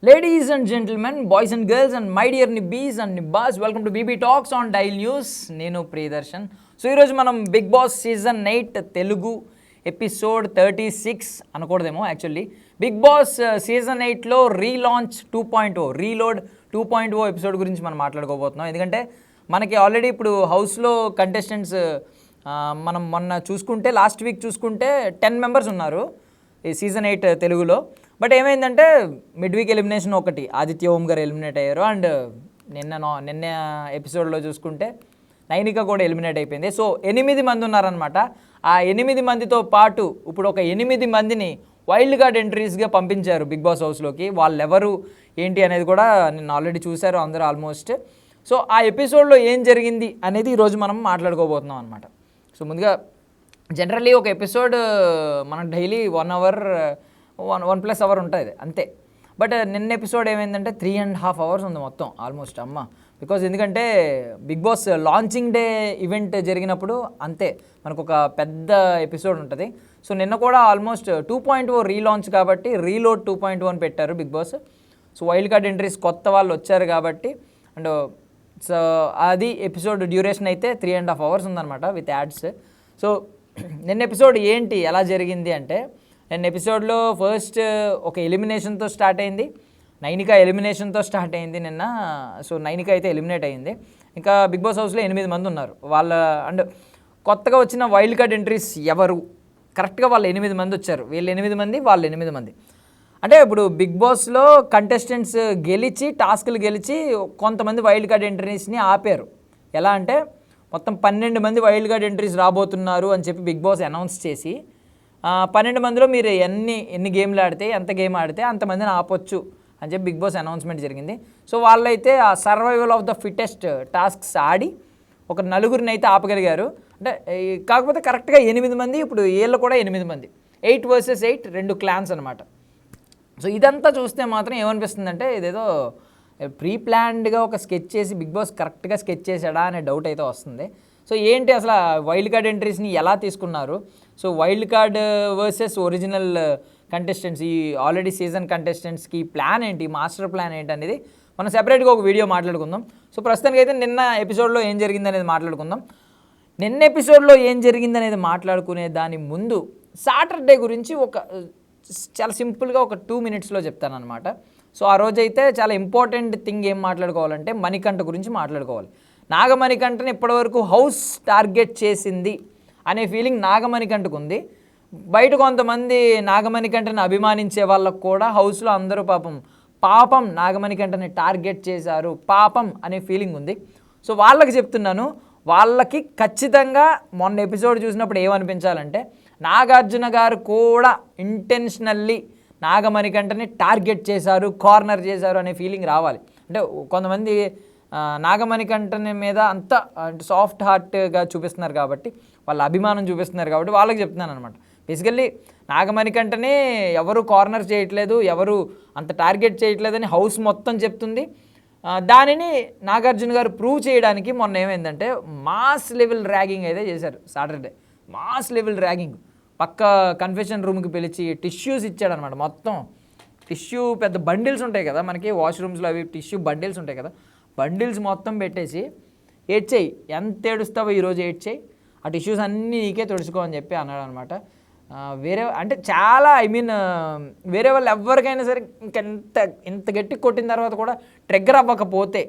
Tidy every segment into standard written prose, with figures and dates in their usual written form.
Ladies and gentlemen, boys and girls, and my dear Nibbies and Nibbas, welcome to BB Talks on Dial News. నేను Priyadarshan. So ఈరోజు మనం Bigg Boss season 8 Telugu episode 36 అనకూడదేమో actually Bigg Boss season 8లో relaunch 2.0 reload 2.0 episode గురించి మనం మాట్లాడుకోబోతున్నాం. ఎందుకంటే మనకి already ఇప్పుడు హౌస్లో కంటెస్టెంట్స్ మనం మొన్న చూసుకుంటే లాస్ట్ వీక్ చూసుకుంటే 10 మెంబర్స్ ఉన్నారు ఈ సీజన్ 8 తెలుగులో. బట్ ఏమైందంటే మిడ్ వీక్ ఎలిమినేషన్ ఒకటి ఆదిత్య ఓం గారు ఎలిమినేట్ అయ్యారు. అండ్ నిన్న ఎపిసోడ్లో చూసుకుంటే నైనిక కూడా ఎలిమినేట్ అయిపోయింది. సో 8 మంది ఉన్నారనమాట. ఆ 8 మందితో పాటు ఇప్పుడు ఒక 8 మందిని వైల్డ్ కార్డ్ ఎంట్రీస్గా పంపించారు బిగ్ బాస్ హౌస్లోకి. వాళ్ళెవరు ఏంటి అనేది కూడా నిన్న ఆల్రెడీ చూశారు అందరూ ఆల్మోస్ట్. సో ఆ ఎపిసోడ్లో ఏం జరిగింది అనేది ఈరోజు మనం మాట్లాడుకోబోతున్నాం అనమాట. సో ముందుగా జనరల్లీ ఒక ఎపిసోడ్ మనం డైలీ 1 అవర్ 1+ అవర్ ఉంటుంది అంతే. బట్ నిన్న ఎపిసోడ్ ఏమైందంటే 3.5 అవర్స్ ఉంది మొత్తం ఆల్మోస్ట్ అమ్మ. బికాజ్ ఎందుకంటే Bigg Boss launching day event జరిగినప్పుడు అంతే మనకు ఒక పెద్ద ఎపిసోడ్ ఉంటుంది. సో నిన్న కూడా ఆల్మోస్ట్ 2.0 రీలాంచ్ కాబట్టి రీలోడ్ 2.0 అని పెట్టారు Bigg Boss. So wild card entries కొత్త వాళ్ళు వచ్చారు కాబట్టి అండ్ సో అది ఎపిసోడ్ డ్యూరేషన్ అయితే 3.5 అవర్స్ ఉందన్నమాట విత్ యాడ్స్. సో నిన్న ఎపిసోడ్ ఏంటి ఎలా జరిగింది అంటే నిన్న ఎపిసోడ్లో ఫస్ట్ ఒక ఎలిమినేషన్తో స్టార్ట్ అయింది. నైనిక ఎలిమినేషన్తో స్టార్ట్ అయింది నిన్న. సో నైనిక అయితే ఎలిమినేట్ అయింది. ఇంకా బిగ్ బాస్ హౌస్లో 8 మంది ఉన్నారు. వాళ్ళ అండ్ కొత్తగా వచ్చిన వైల్డ్ కార్డ్ ఎంట్రీస్ ఎవరు కరెక్ట్గా వాళ్ళు 8 మంది వచ్చారు. వీళ్ళు 8 మంది వాళ్ళు 8 మంది. అంటే ఇప్పుడు బిగ్ బాస్లో కంటెస్టెంట్స్ గెలిచి టాస్క్లు గెలిచి కొంతమంది వైల్డ్ కార్డ్ ఎంట్రీస్ని ఆపారు. ఎలా అంటే మొత్తం 12 మంది వైల్డ్ కార్డ్ ఎంట్రీస్ రాబోతున్నారు అని చెప్పి బిగ్ బాస్ అనౌన్స్ చేసి 12 మందిలో మీరు ఎన్ని గేమ్లు ఆడితే ఎంత గేమ్ ఆడితే అంతమందిని ఆపొచ్చు అని చెప్పి బిగ్ బాస్ అనౌన్స్మెంట్ జరిగింది. సో వాళ్ళైతే ఆ survival of the fittest tasks ఆడి ఒక 4 అయితే ఆపగలిగారు. అంటే కాకపోతే కరెక్ట్గా 8 మంది ఇప్పుడు వీళ్ళు కూడా 8 మంది 8 vs 8 2 క్లాన్స్ అనమాట. సో ఇదంతా చూస్తే మాత్రం ఏమనిపిస్తుందంటే ఇదేదో ప్రీ ప్లాన్డ్గా ఒక స్కెచ్ చేసి బిగ్ బాస్ కరెక్ట్గా స్కెచ్ చేశాడా అనే డౌట్ అయితే వస్తుంది. సో ఏంటి అసలు వైల్డ్ కార్డ్ ఎంట్రీస్ని ఎలా తీసుకున్నారు? So wild card versus original contestants ఈ ఆల్రెడీ సీజన్ కంటెస్టెంట్స్కి ప్లాన్ ఏంటి, మాస్టర్ ప్లాన్ ఏంటి అనేది మనం సెపరేట్గా ఒక వీడియో మాట్లాడుకుందాం. సో ప్రస్తుతానికి అయితే నిన్న ఎపిసోడ్లో ఏం జరిగింది అనేది మాట్లాడుకుందాం. నిన్న ఎపిసోడ్లో ఏం జరిగింది అనేది మాట్లాడుకునే దాని ముందు సాటర్డే గురించి ఒక చాలా సింపుల్గా ఒక 2 minutesలో చెప్తాను అనమాట. సో ఆ రోజైతే చాలా ఇంపార్టెంట్ థింగ్ ఏం మాట్లాడుకోవాలంటే మణికంఠ గురించి మాట్లాడుకోవాలి. నాగమణికంఠని ఇప్పటివరకు హౌస్ టార్గెట్ చేసింది అనే ఫీలింగ్ నాగమణికంఠకు ఉంది. బయట కొంతమంది నాగమణికంఠని అభిమానించే వాళ్ళకు కూడా హౌస్లో అందరూ పాపం నాగమణికంఠని టార్గెట్ చేశారు పాపం అనే ఫీలింగ్ ఉంది. సో వాళ్ళకి చెప్తున్నాను, వాళ్ళకి ఖచ్చితంగా మొన్న ఎపిసోడ్ చూసినప్పుడు ఏమనిపించాలంటే నాగార్జున గారు కూడా ఇంటెన్షనల్లీ నాగమణికంఠని టార్గెట్ చేశారు, కార్నర్ చేశారు అనే ఫీలింగ్ రావాలి. అంటే కొంతమంది నాగమణికంఠని మీద అంత సాఫ్ట్ హార్ట్గా చూపిస్తున్నారు కాబట్టి వాళ్ళ అభిమానం చూపిస్తున్నారు కాబట్టి వాళ్ళకి చెప్తున్నాను అనమాట. బేసికల్లీ నాగమణికంఠని ఎవరు కార్నర్ చేయట్లేదు, ఎవరు అంత టార్గెట్ చేయట్లేదని హౌస్ మొత్తం చెప్తుంది. దానిని నాగార్జున గారు ప్రూవ్ చేయడానికి మొన్న ఏమైందంటే మాస్ లెవెల్ ర్యాగింగ్ అయితే చేశారు. సాటర్డే మాస్ లెవెల్ ర్యాగింగ్ పక్క కన్ఫెషన్ రూమ్కి పిలిచి టిష్యూస్ ఇచ్చాడనమాట. మొత్తం టిష్యూ పెద్ద బండిల్స్ ఉంటాయి కదా మనకి వాష్రూమ్స్లో, అవి టిష్యూ బండిల్స్ ఉంటాయి కదా, బండిల్స్ మొత్తం పెట్టేసి ఏడ్చేయి, ఎంత ఏడుస్తావో ఈరోజు ఏడ్చేయి, ఆ టిష్యూస్ అన్నీ నీకే తుడుచుకో అని చెప్పి అన్నాడు అనమాట. వేరే అంటే చాలా వేరే వాళ్ళు ఎవరికైనా సరే ఇంత గట్టి కొట్టిన తర్వాత కూడా ట్రిగ్గర్ అవ్వకపోతే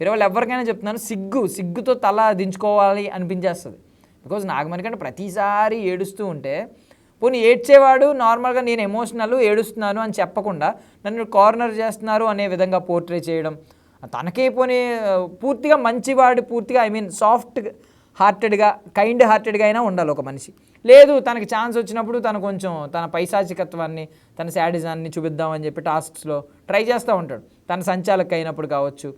వేరే వాళ్ళు ఎవరికైనా చెప్తున్నాను సిగ్గుతో తల దించుకోవాలి అనిపించేస్తుంది. బికాజ్ నాగమణికంఠ ప్రతిసారి ఏడుస్తూ ఉంటే పోనీ ఏడ్చేవాడు నార్మల్గా నేను ఎమోషనల్ ఏడుస్తున్నాను అని చెప్పకుండా నన్ను కార్నర్ చేస్తున్నారు అనే విధంగా పోర్ట్రే చేయడం, తనకే పోనీ పూర్తిగా మంచివాడు, పూర్తిగా సాఫ్ట్ హార్టెడ్గా కైండ్ హార్టెడ్గా అయినా ఉండాలి ఒక మనిషి. లేదు తనకి ఛాన్స్ వచ్చినప్పుడు తను కొంచెం తన పైశాచికత్వాన్ని తన శాడిజాన్ని చూపిద్దామని చెప్పి టాస్క్స్లో ట్రై చేస్తూ ఉంటాడు. తన సంచాలక అయినప్పుడు కావచ్చు,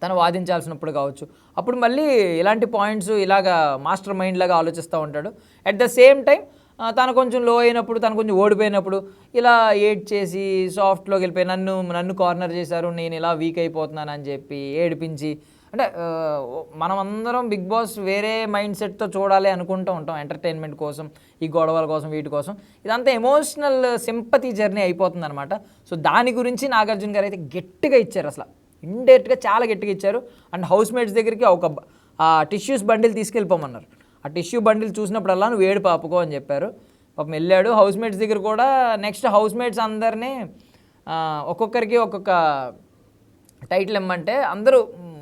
తను వాదించాల్సినప్పుడు కావచ్చు, అప్పుడు మళ్ళీ ఇలాంటి పాయింట్స్ ఇలాగా మాస్టర్ మైండ్ లాగా ఆలోచిస్తూ ఉంటాడు. అట్ ద సేమ్ టైం తను కొంచెం లో అయినప్పుడు, తను కొంచెం ఓడిపోయినప్పుడు ఇలా ఏడ్ చేసి సాఫ్ట్లోకి వెళ్ళిపోయి నన్ను కార్నర్ చేశారు, నేను ఇలా వీక్ అయిపోతున్నాను అని చెప్పి ఏడిపించి, అంటే మనమందరం బిగ్ బాస్ వేరే మైండ్ సెట్తో చూడాలి అనుకుంటూ ఉంటాం ఎంటర్టైన్మెంట్ కోసం. ఈ గొడవల కోసం వీటి కోసం ఇదంతా ఎమోషనల్ సింపతి జర్నీ అయిపోతుంది అనమాట. సో దాని గురించి నాగార్జున గారు అయితే గట్టిగా ఇచ్చారు, అసలు ఇండైరెక్ట్గా చాలా గట్టిగా ఇచ్చారు. అండ్ హౌస్ మేట్స్ దగ్గరికి ఒక టిష్యూస్ బండిల్ తీసుకెళ్ళిపోమన్నారు. ఆ టిష్యూ బండిల్ చూసినప్పుడల్లా నువ్వు ఏడు పాపుకో అని చెప్పారు. పాపం వెళ్ళాడు హౌస్ మేట్స్ దగ్గర కూడా. నెక్స్ట్ హౌస్ మేట్స్ అందరినీ ఒక్కొక్కరికి ఒక్కొక్క టైటిల్ ఇమ్మంటే అందరూ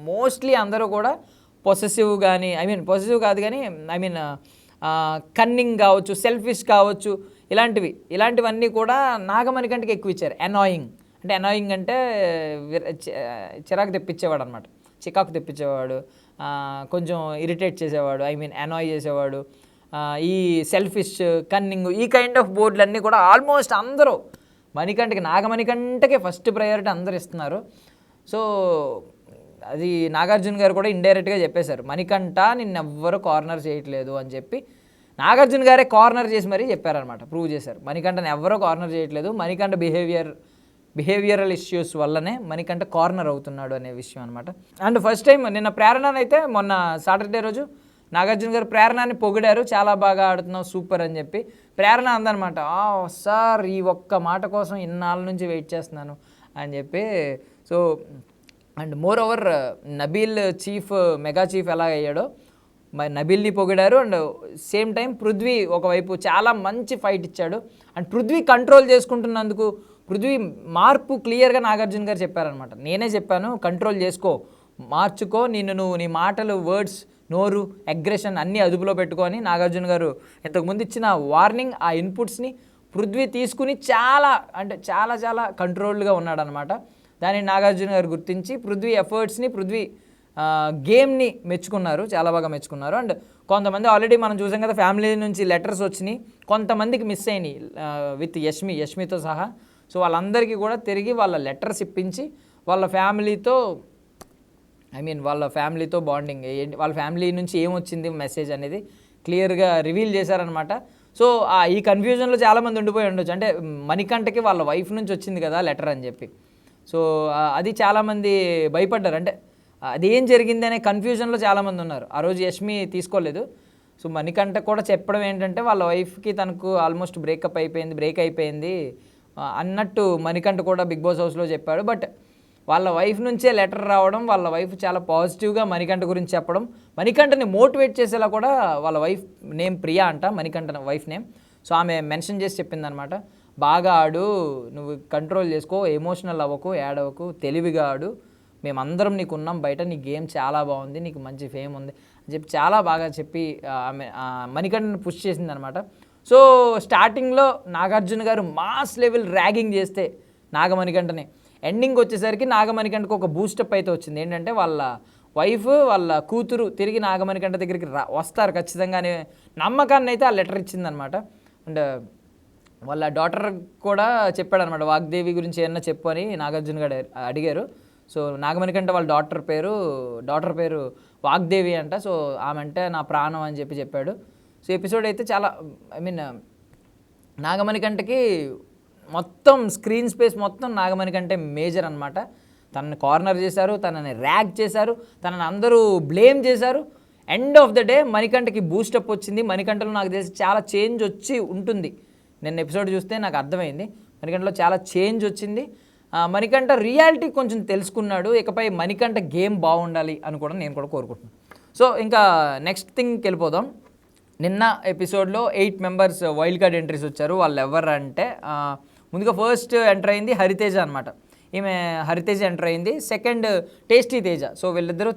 మోస్ట్లీ అందరూ కూడా పొసెసివ్ కానీ పొసెసివ్ కాదు కానీ కన్నింగ్ కావచ్చు, సెల్ఫిష్ కావచ్చు, ఇలాంటివన్నీ కూడా నాగమణికంటకి ఎక్కువ ఇచ్చారు. అనాయింగ్ అంటే చిరాకు తెప్పించేవాడు అనమాట, చికాకు తెప్పించేవాడు, కొంచెం ఇరిటేట్ చేసేవాడు, అనాయ్ చేసేవాడు. ఈ సెల్ఫిష్, కన్నింగ్, ఈ కైండ్ ఆఫ్ బోర్డులన్నీ కూడా ఆల్మోస్ట్ అందరూ నాగమణికంటకే ఫస్ట్ ప్రయారిటీ అందరు ఇస్తున్నారు. సో అది నాగార్జున గారు కూడా ఇండైరెక్ట్గా చెప్పేశారు, మణికంఠ నిన్నెవ్వరూ కార్నర్ చేయట్లేదు అని చెప్పి నాగార్జున గారే కార్నర్ చేసి మరీ చెప్పారనమాట, ప్రూవ్ చేశారు. మణికంఠని ఎవరో కార్నర్ చేయట్లేదు, మణికంఠ బిహేవియరల్ ఇష్యూస్ వల్లనే మణికంఠ కార్నర్ అవుతున్నాడు అనే విషయం అనమాట. అండ్ ఫస్ట్ టైం నిన్న ప్రేరణనైతే మొన్న సాటర్డే రోజు నాగార్జున గారు ప్రేరణని పొగిడారు, చాలా బాగా ఆడుతున్నావు సూపర్ అని చెప్పి. ప్రేరణ అందనమాట, సార్ ఈ ఒక్క మాట కోసం ఇన్నాళ్ళ నుంచి వెయిట్ చేస్తున్నాను అని చెప్పి. So and more over Nabeel mega chief ఎలా అయ్యాడో మరి నబీల్ని పొగిడారు. అండ్ సేమ్ టైం పృథ్వీ ఒకవైపు చాలా మంచి ఫైట్ ఇచ్చాడు. అండ్ పృథ్వీ కంట్రోల్ చేసుకుంటున్నందుకు పృథ్వీ మార్పు క్లియర్గా నాగార్జున గారు చెప్పారనమాట. నేనే చెప్పాను, కంట్రోల్ చేసుకో, మార్చుకో, నువ్వు నీ మాటలు, వర్డ్స్, నోరు, అగ్రెషన్ అన్నీ అదుపులో పెట్టుకొని నాగార్జున గారు ఇంతకుముందు ఇచ్చిన వార్నింగ్, ఆ ఇన్పుట్స్ని పృథ్వీ తీసుకుని చాలా చాలా కంట్రోల్డ్గా ఉన్నాడనమాట. దాన్ని నాగార్జున గారు గుర్తించి పృథ్వీ ఎఫర్ట్స్ని, పృథ్వీ గేమ్ని మెచ్చుకున్నారు, చాలా బాగా మెచ్చుకున్నారు. అండ్ కొంతమంది ఆల్రెడీ మనం చూసాం కదా, ఫ్యామిలీ నుంచి లెటర్స్ వచ్చినాయి, కొంతమందికి మిస్ అయినాయి విత్ యష్మితో సహా. సో వాళ్ళందరికీ కూడా తిరిగి వాళ్ళ లెటర్స్ ఇప్పించి వాళ్ళ ఫ్యామిలీతో బాండింగ్, వాళ్ళ ఫ్యామిలీ నుంచి ఏమొచ్చింది మెసేజ్ అనేది క్లియర్గా రివీల్ చేశారనమాట. సో ఈ కన్ఫ్యూజన్లో చాలామంది ఉండిపోయి ఉండొచ్చు, అంటే మణికంఠకి వాళ్ళ వైఫ్ నుంచి వచ్చింది కదా లెటర్ అని చెప్పి. సో అది చాలామంది భయపడ్డారు, అంటే అదేం జరిగింది అనే కన్ఫ్యూజన్లో చాలామంది ఉన్నారు. ఆ రోజు యష్మి తీసుకోలేదు. సో మణికంఠ కూడా చెప్పడం ఏంటంటే వాళ్ళ వైఫ్కి తనకు ఆల్మోస్ట్ బ్రేక్ అయిపోయింది అన్నట్టు మణికంఠ కూడా బిగ్ బాస్ హౌస్లో చెప్పాడు. బట్ వాళ్ళ వైఫ్ నుంచే లెటర్ రావడం, వాళ్ళ వైఫ్ చాలా పాజిటివ్గా మణికంఠ గురించి చెప్పడం, మణికంఠని మోటివేట్ చేసేలా కూడా వాళ్ళ వైఫ్ నేమ్ ప్రియా అంట, మణికంఠ వైఫ్ నేమ్. సో ఆమె మెన్షన్ చేసి చెప్పిందనమాట, బాగా ఆడు, నువ్వు కంట్రోల్ చేసుకో, ఎమోషనల్ అవ్వకు, యాడ్ అవ్వకు, తెలివిగా ఆడు, మేమందరం నీకు ఉన్నాం బయట, నీ గేమ్ చాలా బాగుంది, నీకు మంచి ఫేమ్ ఉంది అని చెప్పి చాలా బాగా చెప్పి ఆమె మణికంఠని పుష్ చేసిందనమాట. సో స్టార్టింగ్లో నాగార్జున గారు మాస్ లెవెల్ ర్యాగింగ్ చేస్తే నాగమణికంఠని, ఎండింగ్ వచ్చేసరికి నాగమణికంఠకు ఒక బూస్టప్ అయితే వచ్చింది. ఏంటంటే వాళ్ళ వైఫ్, వాళ్ళ కూతురు తిరిగి నాగమణికంఠ దగ్గరికి వస్తారు ఖచ్చితంగా అనే నమ్మకాన్ని అయితే ఆ లెటర్ ఇచ్చిందనమాట. అండ్ వాళ్ళ డాటర్ కూడా చెప్పాడనమాట, వాగ్దేవి గురించి ఏమన్నా చెప్పు అని నాగార్జున గారు అడిగారు. సో నాగమణికంఠ వాళ్ళ డాటర్ పేరు వాగ్దేవి అంట. సో ఆమె అంటే నా ప్రాణం అని చెప్పాడు. సో ఎపిసోడ్ అయితే చాలా నాగమణికంఠకి మొత్తం స్క్రీన్ స్పేస్ మొత్తం నాగమణికంఠే మేజర్ అనమాట. తనని కార్నర్ చేశారు, తనని ర్యాగ్ చేశారు, తనని అందరూ బ్లేమ్ చేశారు. ఎండ్ ఆఫ్ ద డే మణికంఠకి బూస్టప్ వచ్చింది. మణికంఠలో నాకు తెలిసి చాలా చేంజ్ వచ్చి ఉంటుంది. నేను ఎపిసోడ్ చూస్తే నాకు అర్థమైంది, మణికంఠలో చాలా చేంజ్ వచ్చింది. మణికంఠ రియాలిటీ కొంచెం తెలుసుకున్నాడు. ఇకపై మణికంఠ గేమ్ బాగుండాలి అని కూడా నేను కూడా కోరుకుంటున్నాను. సో ఇంకా నెక్స్ట్ థింగ్కి వెళ్ళిపోదాం. నిన్న ఎపిసోడ్లో 8 మెంబర్స్ వైల్డ్ కార్డ్ ఎంట్రీస్ వచ్చారు. వాళ్ళు ఎవరంటే ముందుగా ఫస్ట్ ఎంటర్ అయింది హరితేజ అనమాట. ఈమె హరితేజ ఎంటర్ అయింది. Second tasty Teja. సో వీళ్ళిద్దరూ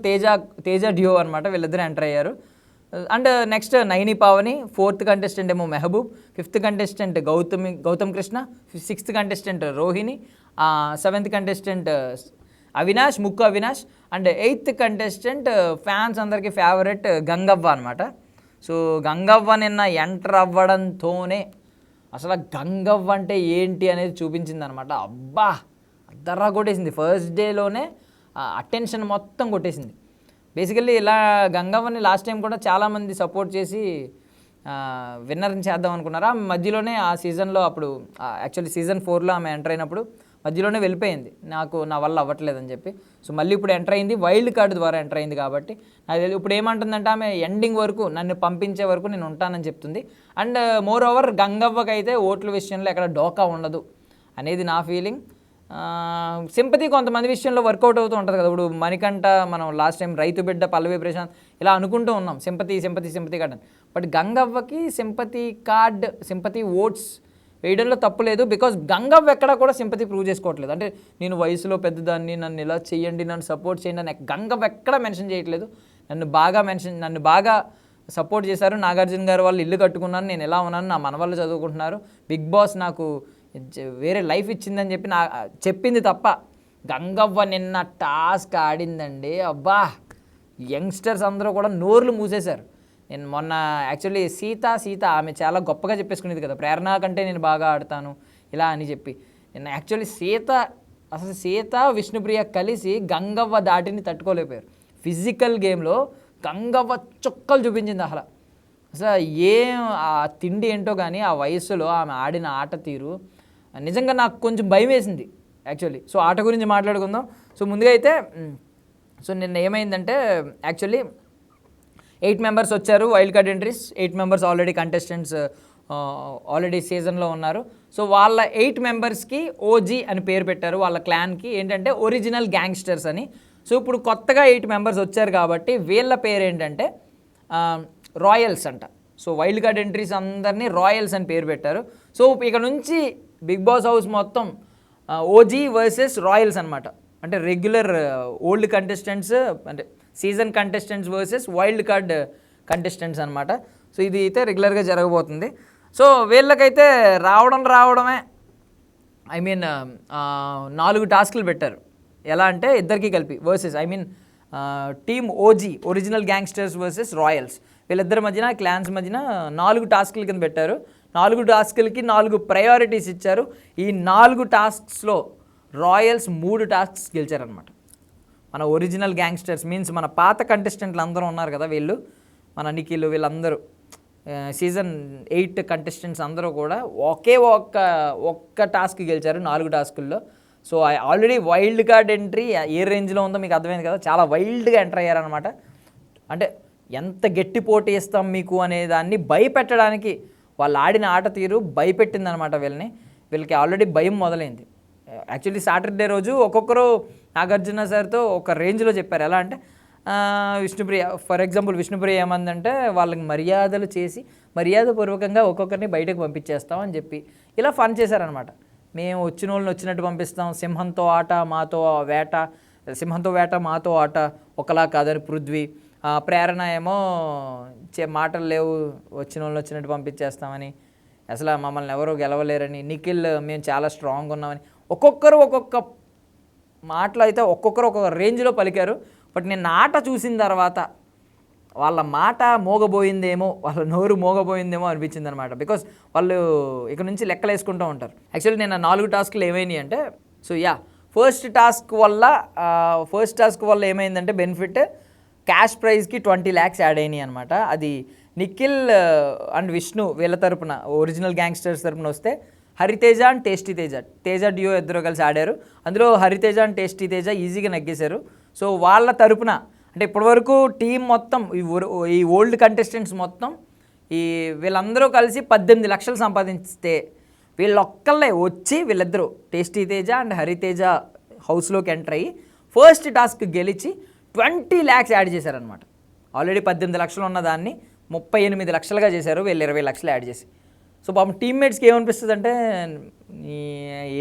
తేజ డ్యూ అనమాట, వీళ్ళిద్దరూ ఎంటర్ అయ్యారు. And next Naini Pavani, 4th contestant ఏమో Mehaboob, 5th contestant Gautham Krishna, 6th contestant Rohini, 7th contestant Mukku Avinash, and 8th contestant fans అందరికీ ఫేవరెట్ గంగవ్వ అనమాట. సో గంగవ్వ నిన్న ఎంటర్ అవ్వడంతోనే అసలు గంగవ్వ అంటే ఏంటి అనేది చూపించింది అనమాట. అబ్బా అద్దర్రా కొట్టేసింది. ఫస్ట్ డేలోనే అటెన్షన్ మొత్తం కొట్టేసింది. బేసికల్లీ ఇలా గంగవ్వని లాస్ట్ టైం కూడా చాలామంది సపోర్ట్ చేసి విన్నర్ని చేద్దాం అనుకున్నారు. ఆ మధ్యలోనే ఆ సీజన్లో అప్పుడు యాక్చువల్లీ సీజన్ 4లో ఆమె ఎంటర్ అయినప్పుడు మధ్యలోనే వెళ్ళిపోయింది, నా వల్ల అవ్వట్లేదని చెప్పి. సో మళ్ళీ ఇప్పుడు ఎంటర్ అయింది, వైల్డ్ కార్డు ద్వారా ఎంటర్ అయింది కాబట్టి నాకు తెలియదు ఇప్పుడు ఏమంటుందంటే ఆమె ఎండింగ్ వరకు నన్ను పంపించే వరకు నేను ఉంటానని చెప్తుంది. అండ్ మోర్ ఓవర్ గంగవ్వకి అయితే ఓట్ల విషయంలో ఎక్కడ డోకా ఉండదు అనేది నా ఫీలింగ్. సింపతి కొంతమంది విషయంలో వర్కౌట్ అవుతూ ఉంటుంది కదా. ఇప్పుడు మణికంఠ మనం లాస్ట్ టైం రైతు బిడ్డ పల్లవి ప్రశాంత్ ఇలా అనుకుంటూ ఉన్నాం సింపతి కార్డ్ అని. బట్ గంగవ్వకి సింపతి ఓట్స్ వేయడంలో తప్పు లేదు. బికాజ్ గంగవ్వ ఎక్కడ కూడా సింపతి ప్రూవ్ చేసుకోవట్లేదు. అంటే నేను వయసులో పెద్దదాన్ని, నన్ను ఇలా చేయండి, నన్ను సపోర్ట్ చేయండి అని గంగవ్వ ఎక్కడ మెన్షన్ చేయట్లేదు. నన్ను బాగా సపోర్ట్ చేశారు. నాగార్జున గారు వాళ్ళు ఇల్లు కట్టుకున్నాను, నేను ఎలా ఉన్నాను, నా మనవాళ్ళు చదువుకుంటున్నారు, బిగ్ బాస్ నాకు వేరే లైఫ్ ఇచ్చిందని చెప్పి చెప్పింది తప్ప గంగవ్వ నిన్న టాస్క్ ఆడిందండి. అబ్బా, యంగ్స్టర్స్ అందరూ కూడా నోర్లు మూసేశారు. నేను మొన్న యాక్చువల్లీ సీత ఆమె చాలా గొప్పగా చెప్పేసుకునేది కదా, ప్రేరణ కంటే నేను బాగా ఆడతాను ఇలా అని చెప్పి. నేను యాక్చువల్లీ సీత విష్ణుప్రియ కలిసి గంగవ్వ దాటిని తట్టుకోలేకపోయారు. ఫిజికల్ గేమ్లో గంగవ్వ చుక్కలు చూపించింది. అసలు ఏం ఆ తిండి ఏంటో కానీ ఆ వయసులో ఆమె ఆడిన ఆట తీరు నిజంగా నాకు కొంచెం భయం వేసింది యాక్చువల్లీ. సో ఆట గురించి మాట్లాడుకుందాం. సో ముందుగా అయితే నిన్న ఏమైందంటే యాక్చువల్లీ 8 మెంబర్స్ వచ్చారు wild card entries. 8 members already contestants already సీజన్లో ఉన్నారు. సో వాళ్ళ 8 మెంబర్స్కి ఓజీ అని పేరు పెట్టారు. వాళ్ళ క్లాన్కి ఏంటంటే ఒరిజినల్ గ్యాంగ్స్టర్స్ అని. సో ఇప్పుడు కొత్తగా 8 మెంబర్స్ వచ్చారు కాబట్టి వీళ్ళ పేరు ఏంటంటే రాయల్స్ అంట. సో వైల్డ్ కార్డ్ ఎంట్రీస్ అందరినీ రాయల్స్ అని పేరు పెట్టారు. సో ఇక నుంచి బిగ్ బాస్ హౌస్ మొత్తం ఓజీ వర్సెస్ రాయల్స్ అనమాట. అంటే రెగ్యులర్ ఓల్డ్ కంటెస్టెంట్స్ అంటే season contestants versus wild card contestants అనమాట. సో ఇది అయితే రెగ్యులర్గా జరగబోతుంది. సో వీళ్ళకైతే రావడమే ఐ మీన్ 4 టాస్క్లు పెట్టారు. ఎలా అంటే ఇద్దరికి కలిపి versus team OG original gangsters versus Royals వీళ్ళిద్దరి మధ్యన క్లాన్స్ మధ్యన 4 టాస్క్ల కింద పెట్టారు. 4 టాస్క్లకి 4 ప్రయారిటీస్ ఇచ్చారు. ఈ 4 టాస్క్స్లో రాయల్స్ 3 టాస్క్స్ గెలిచారనమాట. మన ఒరిజినల్ గ్యాంగ్స్టర్స్ మీన్స్ మన పాత కంటెస్టెంట్లు అందరూ ఉన్నారు కదా, వీళ్ళు మన నిఖిల్ వీళ్ళందరూ సీజన్ 8 కంటెస్టెంట్స్ అందరూ కూడా ఒక్క టాస్క్ గెలిచారు 4 టాస్కుల్లో. So already wild card entry ఏ రేంజ్లో ఉందో మీకు అర్థమైంది కదా, చాలా వైల్డ్గా ఎంటర్ అయ్యారనమాట. అంటే ఎంత గట్టి పోటీ ఇస్తాం మీకు అనే దాన్ని భయపెట్టడానికి వాళ్ళు ఆడిన ఆట తీరు భయపెట్టిందనమాట వీళ్ళకి ఆల్రెడీ భయం మొదలైంది. యాక్చువల్లీ సాటర్డే రోజు ఒక్కొక్కరు నాగార్జున సార్తో ఒక రేంజ్లో చెప్పారు. ఎలా అంటే విష్ణుప్రియ ఫర్ ఎగ్జాంపుల్ విష్ణుప్రియ ఏమందంటే వాళ్ళకి మర్యాదలు చేసి మర్యాదపూర్వకంగా ఒక్కొక్కరిని బయటకు పంపించేస్తాం అని చెప్పి ఇలా ఫన్ చేశారనమాట. మేము వచ్చిన వాళ్ళని వచ్చినట్టు పంపిస్తాం, సింహంతో వేట మాతో ఆట ఒకలా కాదని పృథ్వీ, ప్రేరణ ఏమో మాటలు లేవు వచ్చిన వాళ్ళని వచ్చినట్టు పంపించేస్తామని, అసలు మమ్మల్ని ఎవరూ గెలవలేరని, నిఖిల్ మేము చాలా స్ట్రాంగ్ ఉన్నామని ఒక్కొక్కరు ఒక్కొక్క మాటలు అయితే ఒక్కొక్క రేంజ్లో పలికారు. బట్ నేను ఆట చూసిన తర్వాత వాళ్ళ మాట మోగబోయిందేమో, వాళ్ళ నోరు మోగబోయిందేమో అనిపించింది అనమాట. బికాస్ వాళ్ళు ఇక నుంచి లెక్కలు వేసుకుంటూ ఉంటారు. యాక్చువల్లీ నేను 4 టాస్క్లు ఏమైనాయి అంటే ఫస్ట్ టాస్క్ వల్ల ఏమైందంటే బెనిఫిట్ క్యాష్ ప్రైజ్కి 20 lakhs యాడ్ అయినాయి అనమాట. అది నిఖిల్ అండ్ విష్ణు వీళ్ళ తరపున ఒరిజినల్ గ్యాంగ్స్టర్స్ తరపున వస్తే హరితేజ అండ్ టేస్టీ తేజ డియో ఇద్దరు కలిసి ఆడారు. అందులో హరితేజ అండ్ టేస్టీ తేజ ఈజీగా నెగ్గేశారు. సో వాళ్ళ తరపున అంటే ఇప్పటివరకు టీం మొత్తం ఈ ఓల్డ్ కంటెస్టెంట్స్ మొత్తం వీళ్ళందరూ కలిసి 18 లక్షలు సంపాదిస్తే వీళ్ళొక్కళ్ళే వచ్చి వీళ్ళిద్దరూ టేస్టీ తేజ అండ్ హరితేజ హౌస్లోకి ఎంటర్ అయ్యి ఫస్ట్ టాస్క్ గెలిచి 20 lakhs యాడ్ చేశారనమాట. ఆల్రెడీ 18 లక్షలు ఉన్న దాన్ని 38 లక్షలుగా చేశారు వీళ్ళు 20 లక్షలు యాడ్ చేసి. సో పాపం టీమ్మేట్స్కి ఏమనిపిస్తుంది అంటే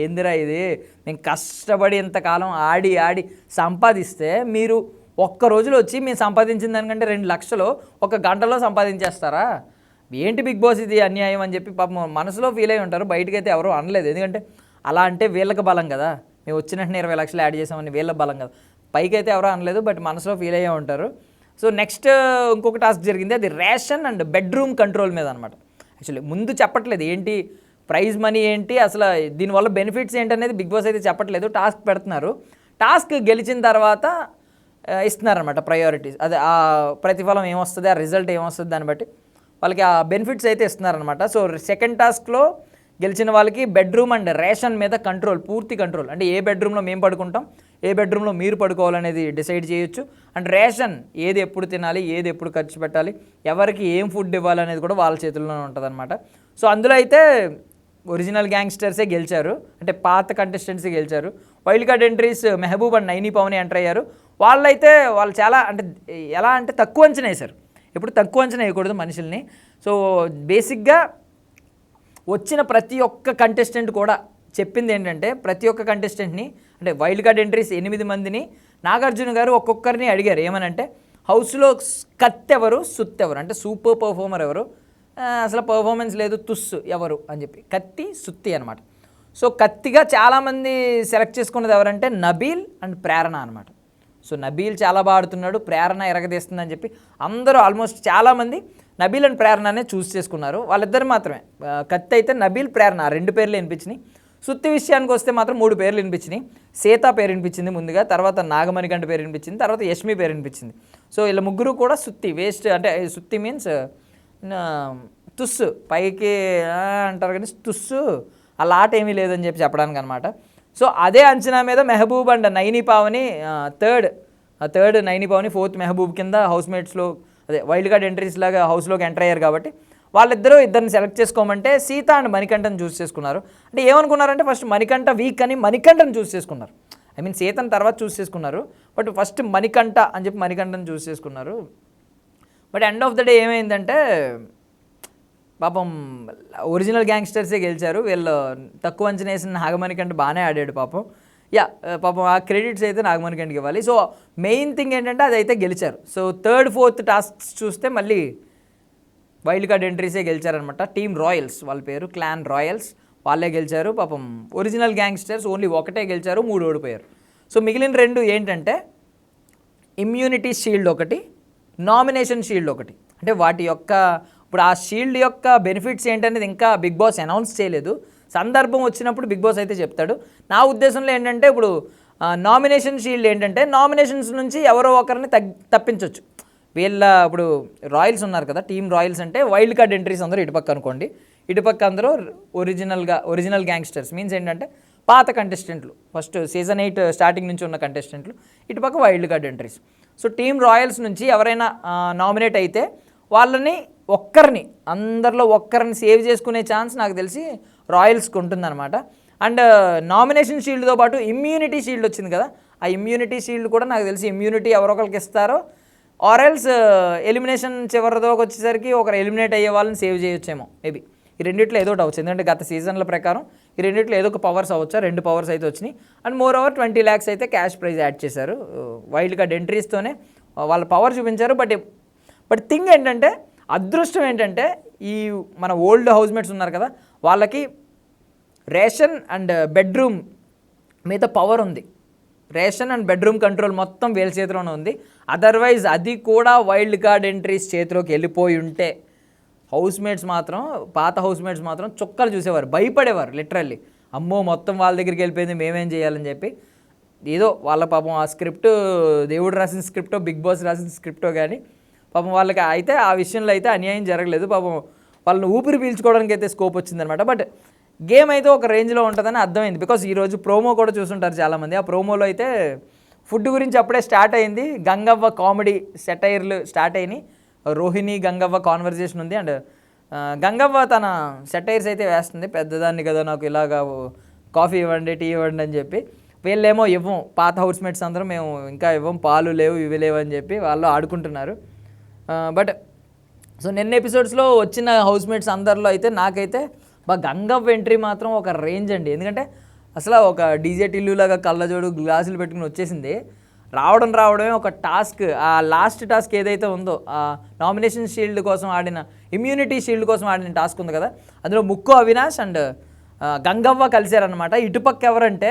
ఏందిరా ఇది, మేము కష్టపడి ఇంతకాలం ఆడి సంపాదిస్తే మీరు ఒక్క రోజులో వచ్చి మేము సంపాదించిన దానికంటే 2 లక్షలు ఒక గంటలో సంపాదించేస్తారా, ఏంటి బిగ్ బాస్ ఇది అన్యాయం అని చెప్పి పాపం మనసులో ఫీల్ అయి ఉంటారు. బయటకైతే ఎవరూ అనలేదు, ఎందుకంటే అలా అంటే వీళ్ళకి బలం కదా, మేము వచ్చిన 20 లక్షలు యాడ్ చేసామని వీళ్ళకి బలం కదా, పైకైతే ఎవరో అనలేదు బట్ మనసులో ఫీల్ అయ్యే ఉంటారు. సో నెక్స్ట్ ఇంకొక టాస్క్ జరిగింది, అది రేషన్ అండ్ బెడ్రూమ్ కంట్రోల్ మీద అనమాట. యాక్చువల్లీ ముందు చెప్పట్లేదు ఏంటి ప్రైజ్ మనీ ఏంటి, అసలు దీనివల్ల బెనిఫిట్స్ ఏంటనేది బిగ్ బాస్ అయితే చెప్పట్లేదు, టాస్క్ పెడుతున్నారు. టాస్క్ గెలిచిన తర్వాత ఇస్తున్నారనమాట ప్రయారిటీస్, అదే ఆ ప్రతిఫలం ఏమొస్తుంది, ఆ రిజల్ట్ ఏమొస్తుంది దాన్ని బట్టి వాళ్ళకి ఆ బెనిఫిట్స్ అయితే ఇస్తున్నారనమాట. సో సెకండ్ టాస్క్లో గెలిచిన వాళ్ళకి బెడ్రూమ్ అండ్ రేషన్ మీద కంట్రోల్, పూర్తి కంట్రోల్. అంటే ఏ బెడ్రూమ్లో మేము పడుకుంటాం, ఏ బెడ్రూమ్లో మీరు పడుకోవాలనేది డిసైడ్ చేయొచ్చు. అండ్ రేషన్ ఏది ఎప్పుడు తినాలి, ఏది ఎప్పుడు ఖర్చు పెట్టాలి, ఎవరికి ఏం ఫుడ్ ఇవ్వాలనేది కూడా వాళ్ళ చేతుల్లోనే ఉంటుంది అనమాట. సో అందులో అయితే ఒరిజినల్ గ్యాంగ్స్టర్సే గెలిచారు, అంటే పాత కంటెస్టెంట్సే గెలిచారు. Wild card entries Mehboob and Naini Pavan enter అయ్యారు. వాళ్ళు చాలా అంటే ఎలా అంటే తక్కువ అంచనా వేశారు. ఇప్పుడు తక్కువ అంచనా వేయకూడదు మనుషుల్ని. సో బేసిక్గా వచ్చిన ప్రతి ఒక్క కంటెస్టెంట్ కూడా చెప్పింది ఏంటంటే, ప్రతి ఒక్క కంటెస్టెంట్ని అంటే వైల్డ్ కార్డ్ ఎంట్రీస్ 8 మందిని నాగార్జున గారు ఒక్కొక్కరిని అడిగారు ఏమనంటే, హౌస్లో కత్తెవరు, సుత్తెవరు, అంటే సూపర్ పర్ఫార్మర్ ఎవరు, అసలు పర్ఫార్మెన్స్ లేదు, తుస్సు ఎవరు అని చెప్పి, కత్తి సుత్తి అనమాట. సో కత్తిగా చాలామంది సెలెక్ట్ చేసుకున్నది ఎవరంటే నబీల్ అండ్ ప్రేరణ అనమాట. సో నబీల్ చాలా బాగా ఆడుతున్నాడు, ప్రేరణ ఎరగదీస్తుందని చెప్పి అందరూ ఆల్మోస్ట్ చాలామంది నబీల్ అండ్ ప్రేరణనే చూస్ చేసుకున్నారు. వాళ్ళిద్దరు మాత్రమే, కత్తి అయితే నబీల్, ప్రేరణ 2 పేర్లు వినిపించినాయి. సుత్తి విషయానికి వస్తే మాత్రం 3 పేర్లు వినిపించినాయి. సీత పేరు వినిపించింది ముందుగా, తర్వాత నాగమణికంఠ పేరు వినిపించింది, తర్వాత యష్మి పేరు వినిపించింది. సో ఇలా ముగ్గురు కూడా సుత్తి వేస్ట్, అంటే సుత్తి మీన్స్ తుస్సు, పైకి అంటారు కానీ తుస్సు అలా ఆట ఏమీ లేదని చెప్పి చెప్పడానికి అనమాట. సో అదే అంచనా మీద Mehboob and Naini Pavani third Naini Pavani, 4th Mehboob కింద హౌస్మేట్స్లో అదే వైల్డ్ కార్డ్ ఎంట్రీస్ లాగా హౌస్లోకి ఎంటర్ అయ్యారు. కాబట్టి ఇద్దరిని సెలెక్ట్ చేసుకోమంటే సీత అండ్ మణికంఠను చూస్ చేసుకున్నారు. అంటే ఏమనుకున్నారంటే ఫస్ట్ మణికంఠ వీక్ అని మణికంఠను చూస్ చేసుకున్నారు. ఐ మీన్ సీతను తర్వాత చూస్ చేసుకున్నారు, బట్ ఫస్ట్ మణికంఠ అని చెప్పి మణికంఠను చూస్ చేసుకున్నారు. But end of the day ఏమైందంటే పాపం ఒరిజినల్ గ్యాంగ్స్టర్సే గెలిచారు. వీళ్ళు తక్కువ అంచనా వేసిన నాగమణికంఠ బాగానే ఆడాడు పాపం. పాపం ఆ క్రెడిట్స్ అయితే నాగమణికంఠకి ఇవ్వాలి. సో మెయిన్ థింగ్ ఏంటంటే అదైతే గెలిచారు. సో 3rd, 4th టాస్క్స్ చూస్తే మళ్ళీ వైల్డ్ కార్డ్ ఎంట్రీసే గెలిచారనమాట. టీమ్ రాయల్స్ వాళ్ళ పేరు, క్లాన్ రాయల్స్, వాళ్ళే గెలిచారు. పాపం ఒరిజినల్ గ్యాంగ్స్టర్స్ ఓన్లీ 1 గెలిచారు, 3 ఓడిపోయారు. సో మిగిలిన 2 ఏంటంటే ఇమ్యూనిటీ షీల్డ్ ఒకటి, నామినేషన్ షీల్డ్ ఒకటి. అంటే వాటి యొక్క ఇప్పుడు ఆ షీల్డ్ యొక్క బెనిఫిట్స్ ఏంటనేది ఇంకా బిగ్ బాస్ అనౌన్స్ చేయలేదు. సందర్భం వచ్చినప్పుడు బిగ్ బాస్ అయితే చెప్తాడు. నా ఉద్దేశంలో ఏంటంటే ఇప్పుడు నామినేషన్ షీల్డ్ ఏంటంటే నామినేషన్స్ నుంచి ఎవరో ఒకరిని తప్పించవచ్చు. ఇప్పుడు రాయల్స్ ఉన్నారు కదా, టీమ్ రాయల్స్ అంటే వైల్డ్ కార్డ్ ఎంట్రీస్ అందరూ ఇటుపక్క అనుకోండి, ఇటుపక్క అందరూ ఒరిజినల్ గ్యాంగ్స్టర్స్ మీన్స్ ఏంటంటే పాత కంటెస్టెంట్లు, ఫస్ట్ సీజన్ 8 స్టార్టింగ్ నుంచి ఉన్న కంటెస్టెంట్లు, ఇటుపక్క wild card entries. So team Royals నుంచి ఎవరైనా నామినేట్ అయితే వాళ్ళని అందరిలో ఒక్కరిని సేవ్ చేసుకునే ఛాన్స్ నాకు తెలిసి రాయల్స్కి ఉంటుందన్నమాట. అండ్ నామినేషన్ షీల్డ్తో పాటు ఇమ్యూనిటీ షీల్డ్ వచ్చింది కదా, ఆ ఇమ్యూనిటీ షీల్డ్ కూడా నాకు తెలిసి ఇమ్యూనిటీ ఎవరొకరికి ఇస్తారో ఆర్ఎల్స్ ఎలిమినేషన్ చివరిలోకి వచ్చేసరికి ఒకరు ఎలిమినేట్ అయ్యే వాళ్ళని సేవ్ చేయొచ్చేమో మేబీ. ఈ రెండిట్లో ఏదో ఒకటి అవచ్చు, ఎందుకంటే గత సీజన్ల ప్రకారం ఈ రెండిట్లో ఏదో ఒక పవర్స్ అవ్వచ్చా, 2 పవర్స్ అయితే వచ్చినాయి. అండ్ మోర్ ఓవర్ 20 lakhs అయితే క్యాష్ ప్రైజ్ యాడ్ చేశారు. వైల్డ్ కార్డ్ ఎంట్రీస్తోనే వాళ్ళ పవర్ చూపించారు. బట్ థింగ్ ఏంటంటే, అదృష్టం ఏంటంటే ఈ మన ఓల్డ్ హౌస్మేట్స్ ఉన్నారు కదా, వాళ్ళకి రేషన్ అండ్ బెడ్రూమ్ మీద పవర్ ఉంది. రేషన్ అండ్ బెడ్రూమ్ కంట్రోల్ మొత్తం వీళ్ళ చేతిలోనే ఉంది. అదర్వైజ్ అది కూడా వైల్డ్ కార్డ్ ఎంట్రీస్ చేతిలోకి వెళ్ళిపోయి ఉంటే పాత హౌస్మేట్స్ మాత్రం చుక్కలు చూసేవారు, భయపడేవారు లిటరల్లీ. అమ్మో మొత్తం వాళ్ళ దగ్గరికి వెళ్ళిపోయింది, మేమేం చేయాలని చెప్పి. ఏదో వాళ్ళ పాపం ఆ స్క్రిప్ట్ దేవుడు రాసిన స్క్రిప్టో బిగ్ బాస్ రాసిన స్క్రిప్టో కానీ పాపం వాళ్ళకి అయితే ఆ విషయంలో అయితే అన్యాయం జరగలేదు. పాపం వాళ్ళని ఊపిరి పీల్చుకోవడానికి అయితే స్కోప్ వచ్చిందనమాట. బట్ గేమ్ అయితే ఒక రేంజ్లో ఉంటుందని అర్థమైంది. బికాస్ ఈరోజు ప్రోమో కూడా చూసుంటారు చాలామంది. ఆ ప్రోమోలో అయితే ఫుడ్ గురించి అప్పుడే స్టార్ట్ అయింది. గంగవ్వ కామెడీ సెటైర్లు స్టార్ట్ అయినాయి. రోహిణి గంగవ్వ కాన్వర్జేషన్ ఉంది. అండ్ గంగవ్వ తన సెటైర్స్ అయితే వేస్తుంది, పెద్దదాన్ని కదా నాకు ఇలాగా కాఫీ ఇవ్వండి, టీ ఇవ్వండి అని చెప్పి. వీళ్ళేమో ఇవ్వం, పాత హౌస్మేట్స్ అందరం మేము ఇంకా ఇవ్వం, పాలు లేవు ఇవి లేవు అని చెప్పి వాళ్ళు ఆడుకుంటున్నారు. బట్ సో నిన్న ఎపిసోడ్స్లో వచ్చిన హౌస్మేట్స్ అందరిలో అయితే నాకైతే గంగవ్వ ఎంట్రీ మాత్రం ఒక రేంజ్ అండి. ఎందుకంటే అసలు ఒక డీజే టిల్లులాగా కళ్ళజోడు గ్లాసులు పెట్టుకుని వచ్చేసింది. రావడమే ఒక టాస్క్. ఆ లాస్ట్ టాస్క్ ఏదైతే ఉందో, ఆ నామినేషన్ షీల్డ్ కోసం ఆడిన, ఇమ్యూనిటీ షీల్డ్ కోసం ఆడిన టాస్క్ ఉంది కదా, అందులో ముక్కు అవినాష్ అండ్ గంగవ్వ కలిశారనమాట. ఇటుపక్క ఎవరంటే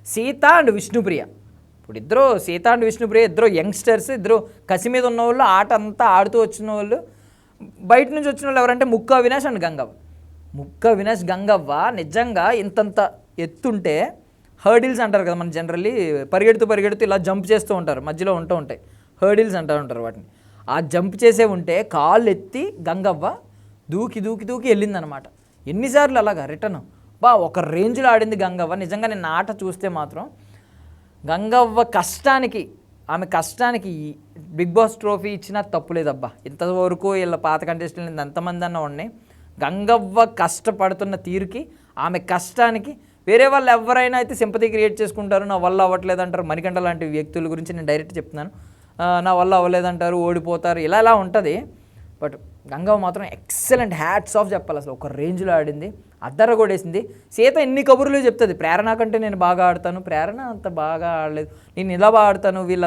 సీత అండ్ విష్ణుప్రియ. ఇప్పుడు సీత అండ్ విష్ణుప్రియ ఇద్దరు యంగ్స్టర్స్, ఇద్దరు కసి మీద ఉన్న వాళ్ళు, ఆట అంతా ఆడుతూ వచ్చిన వాళ్ళు. బయట నుంచి వచ్చిన వాళ్ళు ఎవరంటే ముక్కు అవినాష్ అండ్ గంగవ్వ. ముక్కు అవినాష్ గంగవ్వ నిజంగా ఇంతంత ఎత్తుంటే, హర్డిల్స్ అంటారు కదా మన జనరల్లీ, పరిగెడుతూ ఇలా జంప్ చేస్తూ ఉంటారు, మధ్యలో ఉంటాయి హర్డిల్స్ అంటారు వాటిని. ఆ జంప్ చేసే ఉంటే కాళ్ళు ఎత్తి గంగవ్వ దూకి వెళ్ళిందనమాట. ఎన్నిసార్లు అలాగా రిటర్న్ ఒక రేంజ్లో ఆడింది గంగవ్వ. నిజంగా నేను ఆట చూస్తే మాత్రం గంగవ్వ ఆమె కష్టానికి బిగ్ బాస్ ట్రోఫీ ఇచ్చినా తప్పులేదబ్బా. ఇంతవరకు వీళ్ళ పాత కంటెస్టెంట్ ఎంతమంది అన్నా ఉన్నాయి, గంగవ్వ కష్టపడుతున్న తీరుకి ఆమె కష్టానికి వేరే వాళ్ళు ఎవరైనా అయితే సింపతి క్రియేట్ చేసుకుంటారు, నా వల్ల అవ్వట్లేదు అంటారు. మణికంఠ లాంటి వ్యక్తుల గురించి నేను డైరెక్ట్ చెప్తున్నాను, నా వల్ల అవ్వలేదంటారు, ఓడిపోతారు, ఇలా ఉంటుంది. బట్ గంగవ్వ మాత్రం ఎక్సలెంట్, హ్యాట్స్ ఆఫ్ చెప్పాలి. అసలు ఒక రేంజ్లో ఆడింది, అద్దర కొడేసింది. సీత ఎన్ని కబుర్లు చెప్తుంది, ప్రేరణ కంటే నేను బాగా ఆడతాను, ప్రేరణ అంత బాగా ఆడలేదు, నేను ఇలా బాగా ఆడతాను, వీళ్ళు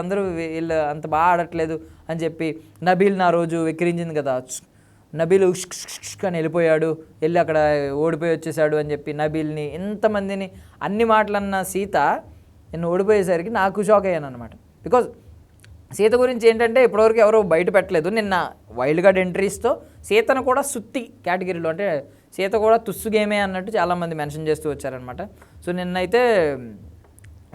అంత బాగా ఆడట్లేదు అని చెప్పి. నబీల్ నా రోజు వెక్కిరించింది కదా, నబీల్ అని వెళ్ళిపోయాడు, వెళ్ళి అక్కడ ఓడిపోయి వచ్చేసాడు అని చెప్పి నబీల్ని ఎంతమందిని అన్ని మాటలన్న సీత నేను ఓడిపోయేసరికి నాకు షాక్ అయ్యాను అనమాట. బికాజ్ సీత గురించి ఏంటంటే ఇప్పటివరకు ఎవరు బయట పెట్టలేదు. నిన్న వైల్డ్ కార్డ్ ఎంట్రీస్తో సీతను కూడా సుత్తి కేటగిరీలో, అంటే సీత కూడా తుస్సు గేమే అన్నట్టు చాలామంది మెన్షన్ చేస్తూ వచ్చారనమాట.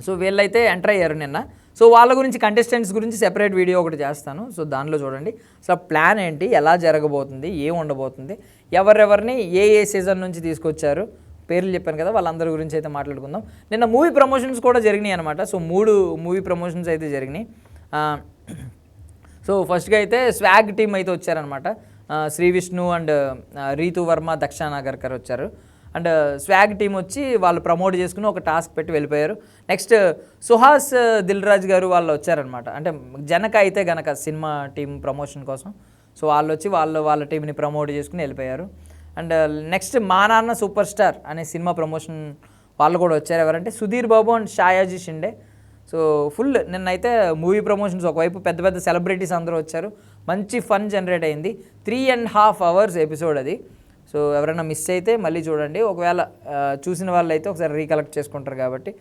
సో వీళ్ళైతే ఎంటర్ అయ్యారు నిన్న. సో వాళ్ళ గురించి కంటెస్టెంట్స్ గురించి సెపరేట్ వీడియో ఒకటి చేస్తాను, సో దానిలో చూడండి అసలు ప్లాన్ ఏంటి, ఎలా జరగబోతుంది, ఏం ఉండబోతుంది, ఎవరెవరిని ఏ సీజన్ నుంచి తీసుకొచ్చారు, పేర్లు చెప్పాను కదా, వాళ్ళందరి గురించి అయితే మాట్లాడుకుందాం. నిన్న మూవీ ప్రమోషన్స్ కూడా జరిగినాయి అనమాట. సో 3 మూవీ ప్రమోషన్స్ అయితే జరిగినాయి. సో ఫస్ట్గా అయితే స్వాగ్ టీమ్ అయితే వచ్చారనమాట. శ్రీ విష్ణు అండ్ రీతు వర్మ, దక్ష నాగర్కర్ వచ్చారు. అండ్ స్వాగ్ టీం వచ్చి వాళ్ళు ప్రమోట్ చేసుకుని ఒక టాస్క్ పెట్టి వెళ్ళిపోయారు. నెక్స్ట్ సుహాస్ దిల్రాజ్ గారు వాళ్ళు వచ్చారనమాట. అంటే జనక అయితే గనక సినిమా టీం ప్రమోషన్ కోసం, సో వాళ్ళు వచ్చి వాళ్ళ టీంని ప్రమోట్ చేసుకుని వెళ్ళిపోయారు. And next Maa Nanna super star అనే సినిమా ప్రమోషన్ వాళ్ళు కూడా వచ్చారు. ఎవరంటే Sudheer Babu and Sayaji Shinde. So full నిన్నైతే మూవీ ప్రమోషన్స్, ఒకవైపు పెద్ద పెద్ద సెలబ్రిటీస్ అందరూ వచ్చారు, మంచి ఫన్ జనరేట్ అయింది. 3.5 hours ఎపిసోడ్ అది. సో ఎవరైనా మిస్ అయితే మళ్ళీ చూడండి, ఒకవేళ చూసిన వాళ్ళు అయితే ఒకసారి రీకలెక్ట్ చేసుకుంటారు కాబట్టి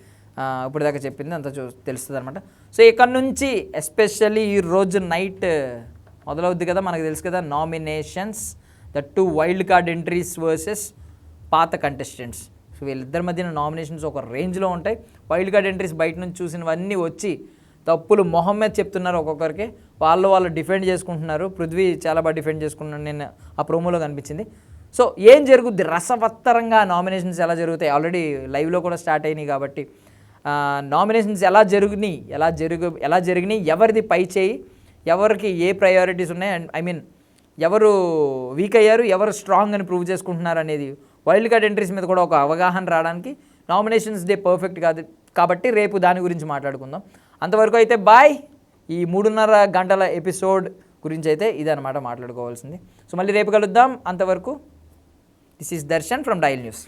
ఇప్పుడు దాకా చెప్పింది అంతా తెలుస్తుంది అనమాట. సో ఇక్కడ నుంచి ఎస్పెషల్లీ ఈ రోజు నైట్ మొదలవుద్ది కదా, మనకు తెలుసు కదా, nominations, the 2 wild card entries versus పాత కంటెస్టెంట్స్. సో వీళ్ళిద్దరి మధ్యన నామినేషన్స్ ఒక రేంజ్లో ఉంటాయి. వైల్డ్ కార్డ్ ఎంట్రీస్ బయట నుంచి చూసినవన్నీ వచ్చి తప్పులు మొహమ్మద్ చెప్తున్నారు ఒక్కొక్కరికి, వాళ్ళు డిఫెండ్ చేసుకుంటున్నారు. పృథ్వీ చాలా బాగా డిఫెండ్ చేసుకుంటున్నాను నేను ఆ ప్రోమోలో కనిపించింది. సో ఏం జరుగుద్ది, రసవత్తరంగా నామినేషన్స్ ఎలా జరుగుతాయి, ఆల్రెడీ లైవ్లో కూడా స్టార్ట్ అయినాయి కాబట్టి నామినేషన్స్ ఎలా జరిగినాయి, ఎవరిది పై చేయి, ఎవరికి ఏ ప్రయారిటీస్ ఉన్నాయి, అండ్ ఐ మీన్ ఎవరు వీక్ అయ్యారు, ఎవరు స్ట్రాంగ్ అని ప్రూవ్ చేసుకుంటున్నారు అనేది వైల్డ్ కార్డ్ ఎంట్రీస్ మీద కూడా ఒక అవగాహన రావడానికి నామినేషన్స్ డే పర్ఫెక్ట్ కాదు కాబట్టి రేపు దాని గురించి మాట్లాడుకుందాం. అంతవరకు అయితే బాయ్. ఈ 3.5 గంటల ఎపిసోడ్ గురించి అయితే ఇదన్నమాట మాట్లాడుకోవాల్సింది. సో మళ్ళీ రేపు కలుద్దాం. అంతవరకు this is Darshan from dial news.